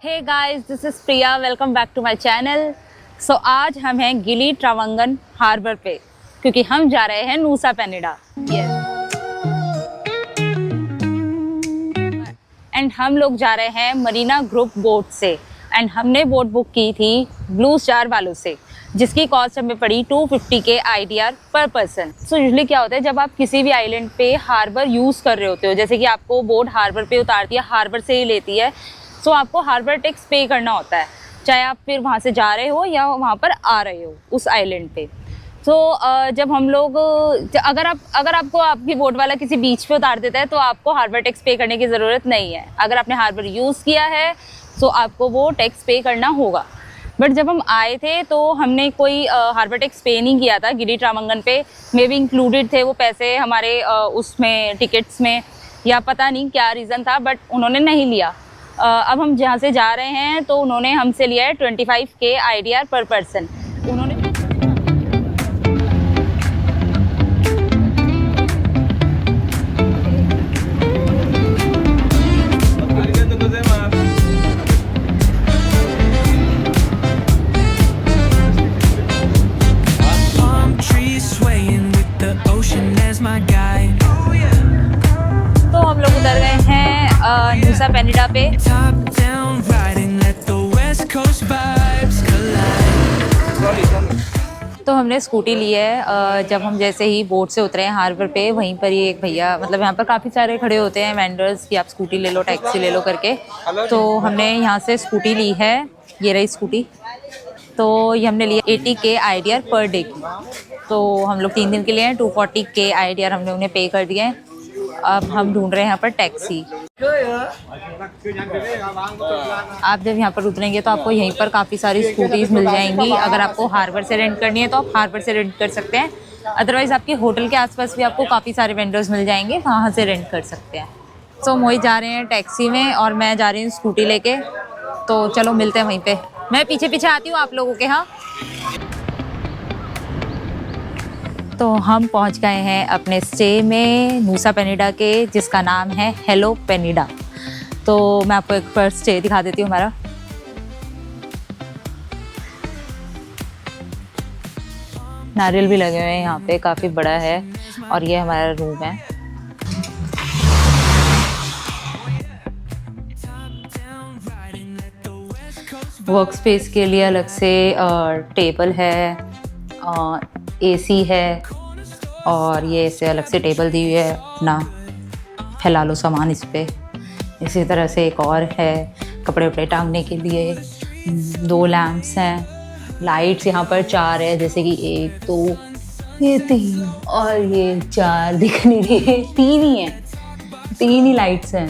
Hey guys, this is Priya. Welcome back to my channel. So आज हम हैं गिली ट्रावंगन हार्बर पे, क्योंकि हम जा रहे हैं नूसा पेनिडा। एंड हम लोग जा रहे हैं मरीना ग्रुप बोट से। एंड हमने बोट बुक की थी ब्लू स्टार वालों से, जिसकी कॉस्ट हमें पड़ी 250 के IDR पर पर्सन। सो यूजुअली क्या होता है, जब आप किसी भी आइलैंड पे हार्बर यूज़ कर रहे होते हो, जैसे कि आपको बोट हार्बर पे उतारती है, हार्बर से ही लेती है, तो आपको हार्बर टैक्स पे करना होता है, चाहे आप फिर वहाँ से जा रहे हो या वहाँ पर आ रहे हो उस आइलैंड पे। तो जब हम लोग अगर आपको आपकी बोट वाला किसी बीच पे उतार देता है तो आपको हार्बर टैक्स पे करने की ज़रूरत नहीं है। अगर आपने हार्बर यूज़ किया है तो आपको वो टैक्स पे करना होगा। बट जब हम आए थे तो हमने कोई हार्बर टैक्स पे नहीं किया था। गिली ट्रावंगन पे मे भी इंक्लूडेड थे वो पैसे हमारे उसमें टिकट्स में, या पता नहीं क्या रीज़न था, बट उन्होंने नहीं लिया। अब हम जहाँ से जा रहे हैं तो उन्होंने हमसे लिया है 25 के IDR पर पर्सन। उन्होंने तो हम लोग उतर गए हैं नूसा पेनिडा पे। तो हमने स्कूटी ली है। जब हम जैसे ही बोट से उतरे हैं हार्बर पे, वहीं पर ही एक भैया, मतलब यहाँ पर काफ़ी सारे खड़े होते हैं वेंडर्स कि आप स्कूटी ले लो, टैक्सी ले लो करके। तो हमने यहाँ से स्कूटी ली है, ये रही स्कूटी। तो ये हमने लिया 80 के IDR पर डे की। तो हम लोग 3 दिन के लिए हैं, 240 के IDR हमने उन्हें पे कर दिए हैं। अब हम ढूंढ रहे हैं यहाँ पर टैक्सी। आप जब यहाँ पर उतरेंगे तो आपको यहीं पर काफ़ी सारी स्कूटीज़ मिल जाएंगी। अगर आपको हार्बर से रेंट करनी है तो आप हार्बर से रेंट कर सकते हैं, अदरवाइज़ आपके होटल के आसपास भी आपको काफ़ी सारे वेंडर्स मिल जाएंगे, वहाँ से रेंट कर सकते हैं। तो मोहित जा रहे हैं टैक्सी में और मैं जा रही हूँ स्कूटी लेके। तो चलो मिलते हैं वहीं पे। मैं पीछे पीछे आती हूँ आप लोगों के। हाँ, तो हम पहुंच गए हैं अपने स्टे में नूसा पेनिडा के, जिसका नाम है हेलो पेनिडा। तो मैं आपको एक फर्स्ट स्टे दिखा देती हूँ हमारा। नारियल भी लगे हुए हैं यहाँ पे, काफ़ी बड़ा है। और ये हमारा रूम है। वर्क स्पेस के लिए अलग से टेबल है, AC है, और ये इसे अलग से टेबल दी हुई है, अपना फैला लो सामान इस पे। इसी तरह से एक और है कपड़े वपड़े टांगने के लिए। 2 लैम्प्स हैं। लाइट्स यहाँ पर 4 है, जैसे कि 1 2 ये 3 और ये 4 दिख नहीं रही, 3 ही हैं, 3 ही लाइट्स हैं।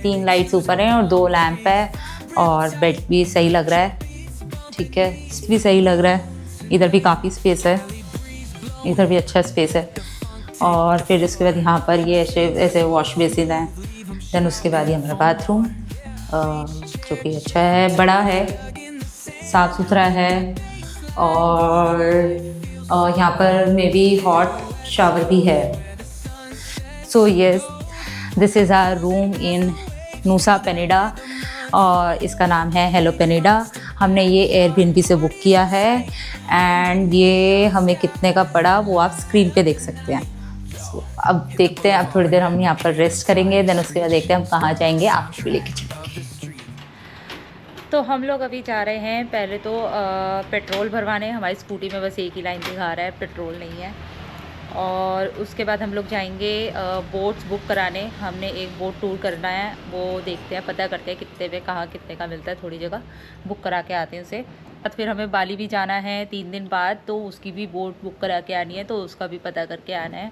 3 लाइट्स ऊपर हैं और 2 लैम्प है। और बेड भी सही लग रहा है, ठीक है, भी सही लग रहा है। इधर भी काफ़ी स्पेस है, इधर भी अच्छा स्पेस है। और फिर उसके बाद यहाँ पर ये ऐसे वॉश बेसिन है। देन उसके बाद ये हमारा बाथरूम, जो कि अच्छा है, बड़ा है, साफ़ सुथरा है। और यहाँ पर मे बी हॉट शावर भी है। So yes, this is our room in Nusa Penida और इसका नाम है हेलो पेनिडा। हमने ये एयरबीएनबी से बुक किया है एंड ये हमें कितने का पड़ा वो आप स्क्रीन पे देख सकते हैं। अब देखते हैं, अब थोड़ी देर हम यहाँ पर रेस्ट करेंगे, देन उसके बाद देखते हैं हम कहाँ जाएंगे, आपको भी लेके चलेंगे। तो हम लोग अभी जा रहे हैं पहले तो पेट्रोल भरवाने। हमारी स्कूटी में बस एक ही लाइन दिखा रहा है, पेट्रोल नहीं है। और उसके बाद हम लोग जाएंगे बोट्स बुक कराने। हमने एक बोट टूर करना है, वो देखते हैं, पता करते हैं कितने पे, कहाँ कितने का मिलता है, थोड़ी जगह बुक करा के आते हैं उसे। और फिर हमें बाली भी जाना है 3 दिन बाद, तो उसकी भी बोट बुक करा के आनी है, तो उसका भी पता करके आना है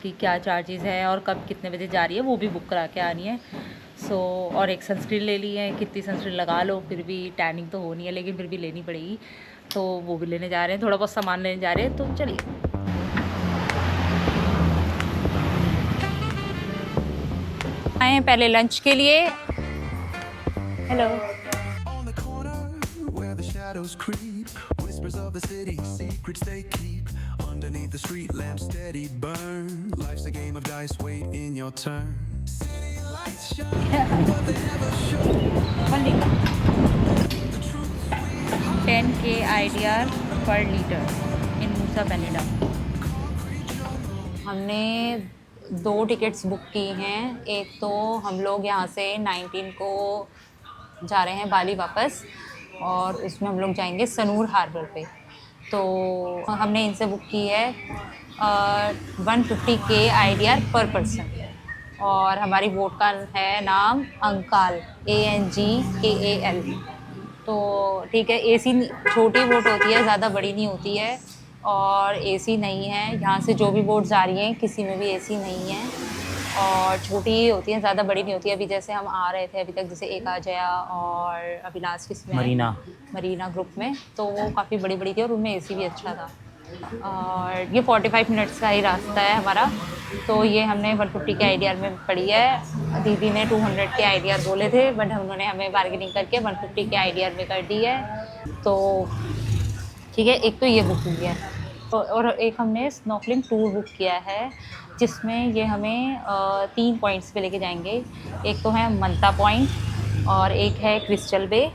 कि क्या चार्जेस है और कब कितने बजे जा रही है, वो भी बुक करा के आनी है। सो और एक सनस्क्रीन ले ली है, कितनी सनस्क्रीन लगा लो फिर भी टैनिंग तो होनी है, लेकिन फिर भी लेनी पड़ेगी, तो वो भी लेने जा रहे हैं। थोड़ा बहुत सामान लेने जा रहे हैं, तो चलिए। आए हैं पहले लंच के लिए। Hello. Underneath the street lamp steady burn. Life's a game of dice, wait in your turn. City lights $10K IDR पर लीटर इन मूसा पेनिडा। हमने 2 टिकट्स बुक की हैं। एक तो हम लोग यहाँ से 19 को जा रहे हैं बाली वापस, और उसमें हम लोग जाएंगे सनूर हार्बर पे। तो हमने इनसे बुक की है 150K IDR पर पर्सन, और हमारी बोट का है नाम अंकाल, ANGKAL। तो ठीक है, एसी छोटी बोट होती है, ज़्यादा बड़ी नहीं होती है, और एसी नहीं है। यहाँ से जो भी बोट्स आ रही हैं किसी में भी एसी नहीं है, और छोटी ही होती हैं, ज़्यादा बड़ी नहीं होती है। अभी जैसे हम आ रहे थे अभी तक, जैसे एक आ जया और अभी लास्ट किस में मरीना ग्रुप में, तो वो काफ़ी बड़ी बड़ी थी और उनमें एसी भी अच्छा था। और ये 45 मिनट्स का ही रास्ता है हमारा। तो ये हमने 150 के IDR में पड़ी है। दीदी ने 200 के IDR बोले थे, बट उन्होंने हमें बार्गेनिंग करके 150 के IDR में कर दी है। तो ठीक है, एक तो ये बुक हुई है, और एक हमने स्नॉर्कलिंग टूर बुक किया है, जिसमें ये हमें 3 पॉइंट्स पे लेके जाएंगे। एक तो है मंता पॉइंट, और एक है क्रिस्टल बे,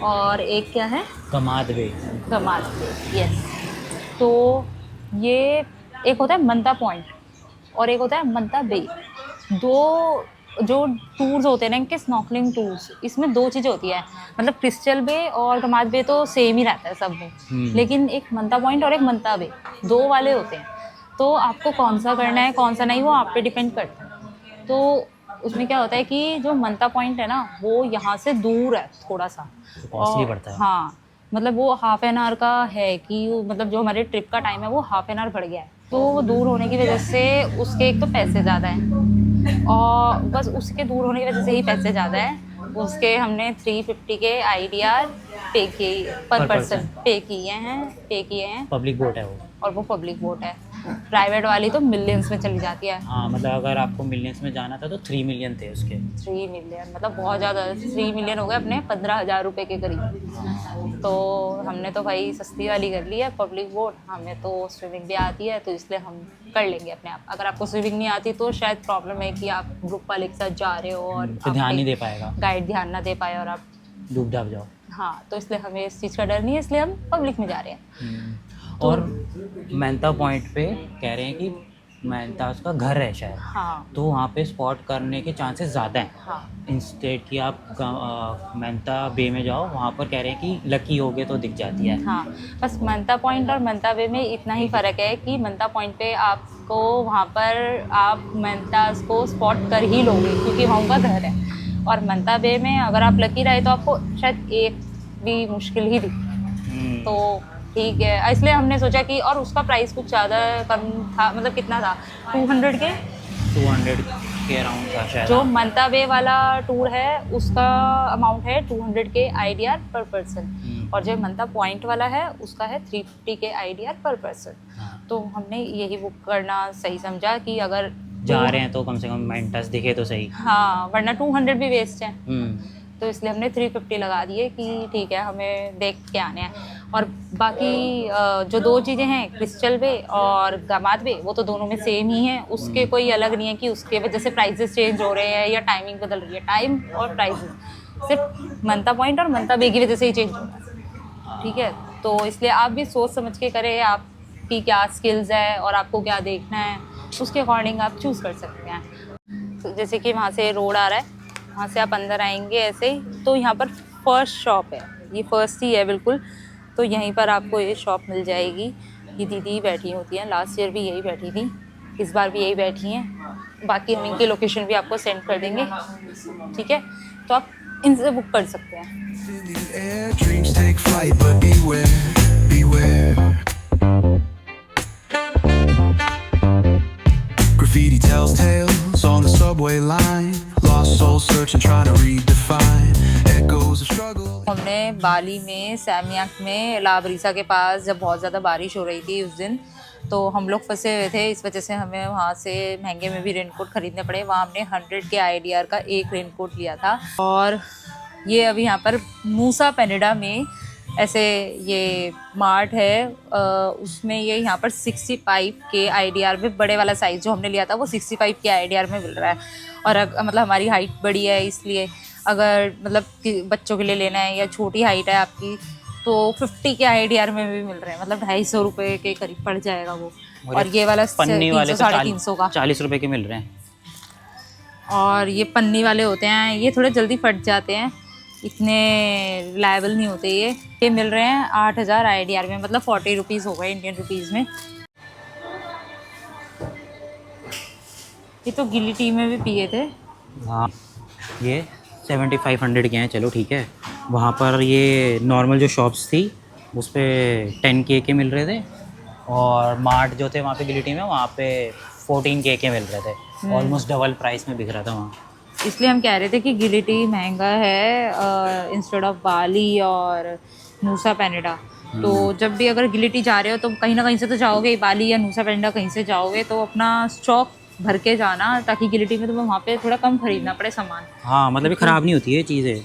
और एक क्या है कमाद बे, यस। तो ये एक होता है मंता पॉइंट और एक होता है मंता बे। दो जो टूर्स होते हैं ना इनके, स्नॉर्कलिंग टूर्स, इसमें 2 चीज़ें होती है। मतलब क्रिस्टल बे और कमाद बे तो सेम ही रहता है सब में, लेकिन एक मंता पॉइंट और एक मंता बे 2 वाले होते हैं। तो आपको कौन सा करना है कौन सा नहीं, वो आप पे डिपेंड करता है। तो उसमें क्या होता है कि जो मंता पॉइंट है ना, वो यहाँ से दूर है थोड़ा सा, कॉस्टली पड़ता है। हाँ, मतलब वो ½ एन आवर का है कि मतलब जो हमारे ट्रिप का टाइम है वो ½ एन आवर बढ़ गया है। तो वो दूर होने की वजह से उसके एक तो पैसे ज़्यादा हैं, और बस उसके दूर होने की वजह से ही पैसे ज़्यादा हैं। उसके हमने 350 के IDR पे किए पर पर्सन पे किए हैं। पब्लिक बोट है वो, और वो पब्लिक बोट है। प्राइवेट वाली तो मिलियंस में चली जाती है। हाँ, मतलब अगर आपको मिलियंस में जाना था तो 3 मिलियन थे उसके। 3 मिलियन मतलब बहुत ज़्यादा, 3 मिलियन हो गए अपने 15,000 रुपये के करीब। तो हमने तो भाई सस्ती वाली कर ली है पब्लिक बोट। हमें तो स्विमिंग भी आती है, तो इसलिए हम कर लेंगे अपने आप। अगर आपको स्विमिंग नहीं आती तो शायद प्रॉब्लम है कि आप ग्रुप वाले के साथ जा रहे हो और तो ध्यान नहीं दे पाएगा, गाइड ध्यान ना दे पाए और आप डूब डाब जाओ। हाँ, तो इसलिए हमें इस चीज़ का डर नहीं है, इसलिए हम पब्लिक में जा रहे हैं। और मेंता पॉइंट पे कह रहे हैं कि मेंता उसका घर है शायद, हाँ, तो वहाँ पे स्पॉट करने के चांसेस ज़्यादा हैं। हाँ, इंस्टेड कि आप मेंता बे में जाओ, वहाँ पर कह रहे हैं कि लकी होगे तो दिख जाती है। हाँ, बस मंता पॉइंट और मंता बे में इतना ही फ़र्क है कि मंता पॉइंट पे आपको वहाँ पर आप मेंतास को स्पॉट कर ही लोगे क्योंकि वहाँ उनका घर है, और मंता बे में अगर आप लकी रहे तो आपको शायद एक भी मुश्किल ही दिखे। तो ठीक है, इसलिए हमने सोचा कि, और उसका प्राइस कुछ ज़्यादा कम था, मतलब कितना था 200 के अराउंड था शायद। जो मंता बे वाला टूर है उसका अमाउंट है 200 के IDR पर पर्सन, और जो मंता पॉइंट वाला है उसका है 350 के IDR पर पर्सन। तो हमने यही बुक करना सही समझा कि अगर जा रहे हैं तो कम से कम मेंटास दिखे तो सही। हाँ, वरना 200 भी वेस्ट है। तो इसलिए हमने 350 लगा दिए कि ठीक है, हमें देख के आने हैं। और बाकी जो 2 चीज़ें हैं क्रिस्टल बे और गमाद बे, वो तो दोनों में सेम ही है। उसके कोई अलग नहीं है कि उसके वजह से प्राइसेस चेंज हो रहे हैं या टाइमिंग बदल रही है। टाइम और प्राइसेस सिर्फ मंता पॉइंट और मंता बे की वजह से ही चेंज हो रहा है। ठीक है, तो इसलिए आप भी सोच समझ के करें, आपकी क्या स्किल्स है और आपको क्या देखना है, उसके अकॉर्डिंग आप चूज़ कर सकते हैं। तो जैसे कि वहाँ से रोड आ रहा है, वहाँ से आप अंदर आएंगे ऐसे ही, तो यहाँ पर फर्स्ट शॉप है, ये फर्स्ट ही है बिल्कुल। तो यहीं पर आपको ये शॉप मिल जाएगी। ये दीदी बैठी होती हैं, लास्ट ईयर भी यही बैठी थी, इस बार भी यही बैठी हैं। बाकी हम इनकी लोकेशन भी आपको सेंड कर देंगे, ठीक है? तो आप इनसे बुक कर सकते हैं। Graffiti tells tales on the subway line. Lost souls searching, trying to redefine. Echoes of struggle. हमने बाली में सैमियाक में लाबरीसा के पास जब बहुत ज़्यादा बारिश हो रही थी उस दिन, तो हम लोग फंसे हुए थे। इस वजह से हमें वहाँ से महंगे में भी रेनकोट ख़रीदने पड़े। वहाँ हमने 100 के IDR का एक रेनकोट लिया था। और ये अभी यहाँ पर मूसा पेनिडा में ऐसे ये मार्ट है उसमें ये यहाँ पर 65 के IDR में बड़े वाला साइज़ जो हमने लिया था वो 65 के IDR में मिल रहा है। और मतलब हमारी हाइट बड़ी है इसलिए अगर मतलब कि बच्चों के लिए लेना है या छोटी हाइट है आपकी तो 50 के IDR में भी मिल रहे हैं, मतलब 250 रुपये के करीब पड़ जाएगा वो। और ये वाला पन्नी वाले 300 साढ़े 300 का 40 रुपए के मिल रहे हैं। और ये पन्नी वाले होते हैं, ये थोड़े जल्दी फट जाते हैं, इतने रिलायबल नहीं होते ये मिल रहे हैं 8000 IDR में, मतलब 40 रुपीज़ हो गए इंडियन रुपीज़ में। ये तो गिल्ली टी में भी पिए थे। हाँ ये 7500 के हैं, चलो ठीक है। वहाँ पर ये नॉर्मल जो शॉप्स थी उस पर 10K के मिल रहे थे और मार्ट जो थे वहाँ पे गिलिटी में वहाँ पे 14K के मिल रहे थे। ऑलमोस्ट डबल प्राइस में बिक रहा था वहाँ। इसलिए हम कह रहे थे कि गिलिटी महंगा है इंस्टेड ऑफ बाली और नूसा पेनिडा। तो जब भी अगर गिलिटी जा रहे हो तो कहीं ना कहीं से तो जाओगे, बाली या नूसा पेनिडा कहीं से जाओगे तो अपना स्टॉक भर के जाना ताकि गिलिटी में तुम्हें वहाँ पे थोड़ा कम खरीदना पड़े सामान। हाँ मतलब ये ख़राब नहीं होती है चीज़ें।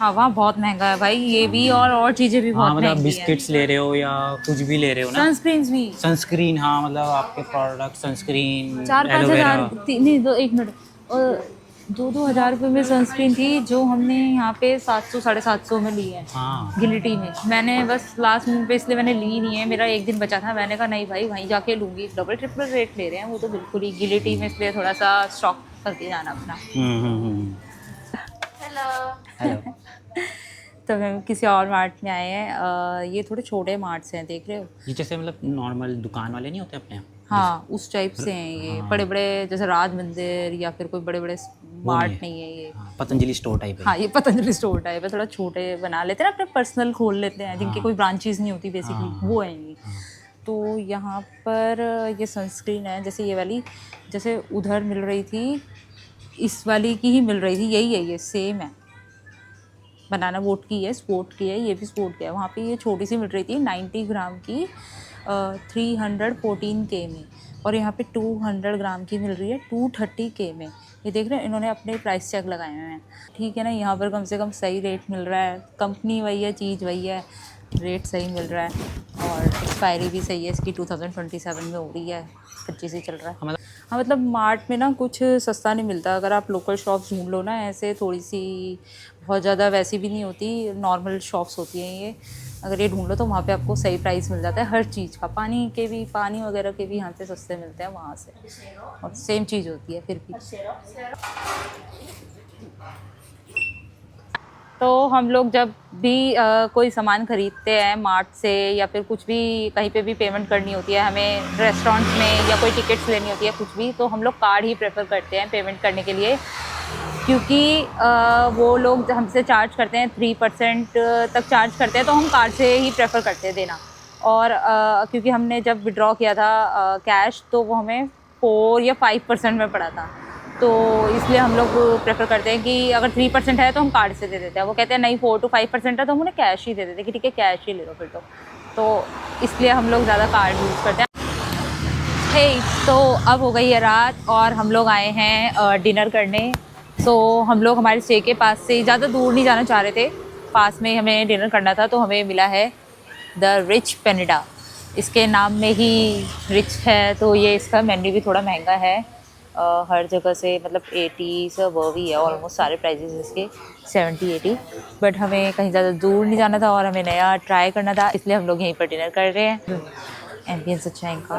हाँ वहाँ बहुत महंगा है भाई, ये भी और चीज़ें भी बहुत हाँ मतलब महंगी बिस्किट्स ले रहे हो या कुछ भी ले रहे हो हैं। ना, सनस्क्रीन्स भी सनस्क्रीन, हाँ मतलब आपके प्रोडक्ट सनस्क्रीन 4-5 हज़ार नहीं, एक मिनट 2-2 हज़ार रुपये में सनस्क्रीन थी जो हमने यहाँ पे 700-750 में ली है। हाँ गिलिटी में मैंने बस लास्ट मोमेंट पे इसलिए मैंने ली नहीं है, मेरा एक दिन बचा था, मैंने कहा नहीं भाई वहीं जाके लूँगी। डबल ट्रिपल रेट ले रहे हैं वो तो बिल्कुल ही गिलिटी में, इसलिए थोड़ा सा स्टॉक करके जाना अपना। हेलो। तो हम किसी और मार्ट में आए हैं, ये थोड़े छोटे मार्ट्स हैं, देख रहे हो ये जैसे मतलब नॉर्मल दुकान वाले नहीं होते अपने यहाँ? हाँ उस टाइप से हैं ये। बड़े बड़े जैसे राज मंदिर या फिर कोई बड़े बड़े मार्ट नहीं है ये। हाँ, पतंजलि स्टोर टाइप है। हाँ ये पतंजलि स्टोर टाइप है, थोड़ा छोटे बना लेते हैं ना, अपने पर्सनल खोल लेते हैं जिनकी कोई ब्रांचेस नहीं होती बेसिकली, वो है ये। तो यहाँ पर ये सनस्क्रीन है, जैसे ये वाली जैसे उधर मिल रही थी इस वाली की ही मिल रही थी, यही है ये सेम है। बनाना बोट की है, स्पोर्ट की है, ये भी स्पोर्ट की है। वहाँ पे ये छोटी सी मिल रही थी 90 ग्राम की 314K में, और यहाँ पे 200 ग्राम की मिल रही है 230K में। ये देख रहे हैं इन्होंने अपने प्राइस चेक लगाए हुए हैं, ठीक है ना। यहाँ पर कम से कम सही रेट मिल रहा है, कंपनी वही है, चीज़ वही है, रेट सही मिल रहा है और एक्सपायरी भी सही है इसकी, 2027 में हो रही है, 25 ही चल रहा है। हाँ मतलब मार्ट में ना कुछ सस्ता नहीं मिलता, अगर आप लोकल शॉप्स ढूंढ लो ना, ऐसे थोड़ी सी बहुत ज़्यादा वैसी भी नहीं होती, नॉर्मल शॉप्स होती हैं ये, अगर ये ढूंढ लो तो वहाँ पे आपको सही प्राइस मिल जाता है हर चीज़ का। पानी वगैरह के भी यहाँ से सस्ते मिलते हैं वहाँ से, और सेम चीज़ होती है फिर भी। तो हम लोग जब भी कोई सामान ख़रीदते हैं मार्ट से या फिर कुछ भी कहीं पे भी पेमेंट करनी होती है, हमें रेस्टोरेंट्स में या कोई टिकट्स लेनी होती है कुछ भी, तो हम लोग कार्ड ही प्रेफर करते हैं पेमेंट करने के लिए, क्योंकि वो लोग हमसे चार्ज करते हैं 3% तक चार्ज करते हैं, तो हम कार्ड से ही प्रेफर करते हैं देना। और क्योंकि हमने जब विड्रॉ किया था कैश तो वो हमें 4 या 5% में पड़ा था, तो इसलिए हम लोग प्रेफर करते हैं कि अगर 3% है तो हम कार्ड से दे देते हैं। वो कहते हैं नहीं 4 to 5% है तो हम उन्हें कैश ही दे देते हैं कि ठीक है कैश ही ले लो फिर तो इसलिए हम लोग ज़्यादा कार्ड यूज़ करते हैं। तो अब हो गई है रात और हम लोग आए हैं डिनर करने। तो हम लोग हमारे स्टे के पास से ज़्यादा दूर नहीं जाना चाह रहे थे, पास में हमें डिनर करना था, तो हमें मिला है द रिच पेनिडा। इसके नाम में ही रिच है तो ये इसका मेन्यू भी थोड़ा महंगा है, हर जगह से मतलब 80 से अबव ही है ऑलमोस्ट सारे प्राइजेस इसके 70-80, बट हमें कहीं ज़्यादा दूर नहीं जाना था और हमें नया ट्राई करना था, इसलिए हम लोग यहीं पर डिनर कर रहे हैं। एम्बियंस अच्छा है इनका।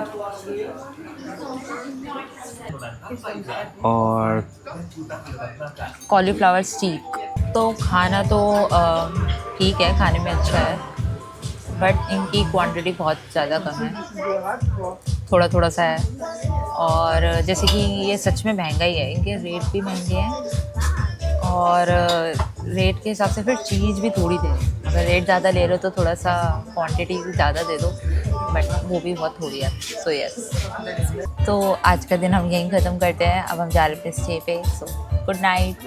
और कॉलीफ्लावर स्टीक, तो खाना तो ठीक है, खाने में अच्छा है, बट इनकी क्वांटिटी बहुत ज़्यादा कम है, थोड़ा थोड़ा सा है। और जैसे कि ये सच में महंगा ही है, इनके रेट भी महंगे हैं और रेट के हिसाब से फिर चीज़ भी थोड़ी दे, अगर रेट ज़्यादा ले रहे हो तो थोड़ा सा क्वांटिटी ज़्यादा दे दो, बट वो भी बहुत थोड़ी है। सो यस, तो आज का दिन हम यहीं ख़त्म करते हैं, अब हम जा रहे हैं अपने स्टे पे। So good night.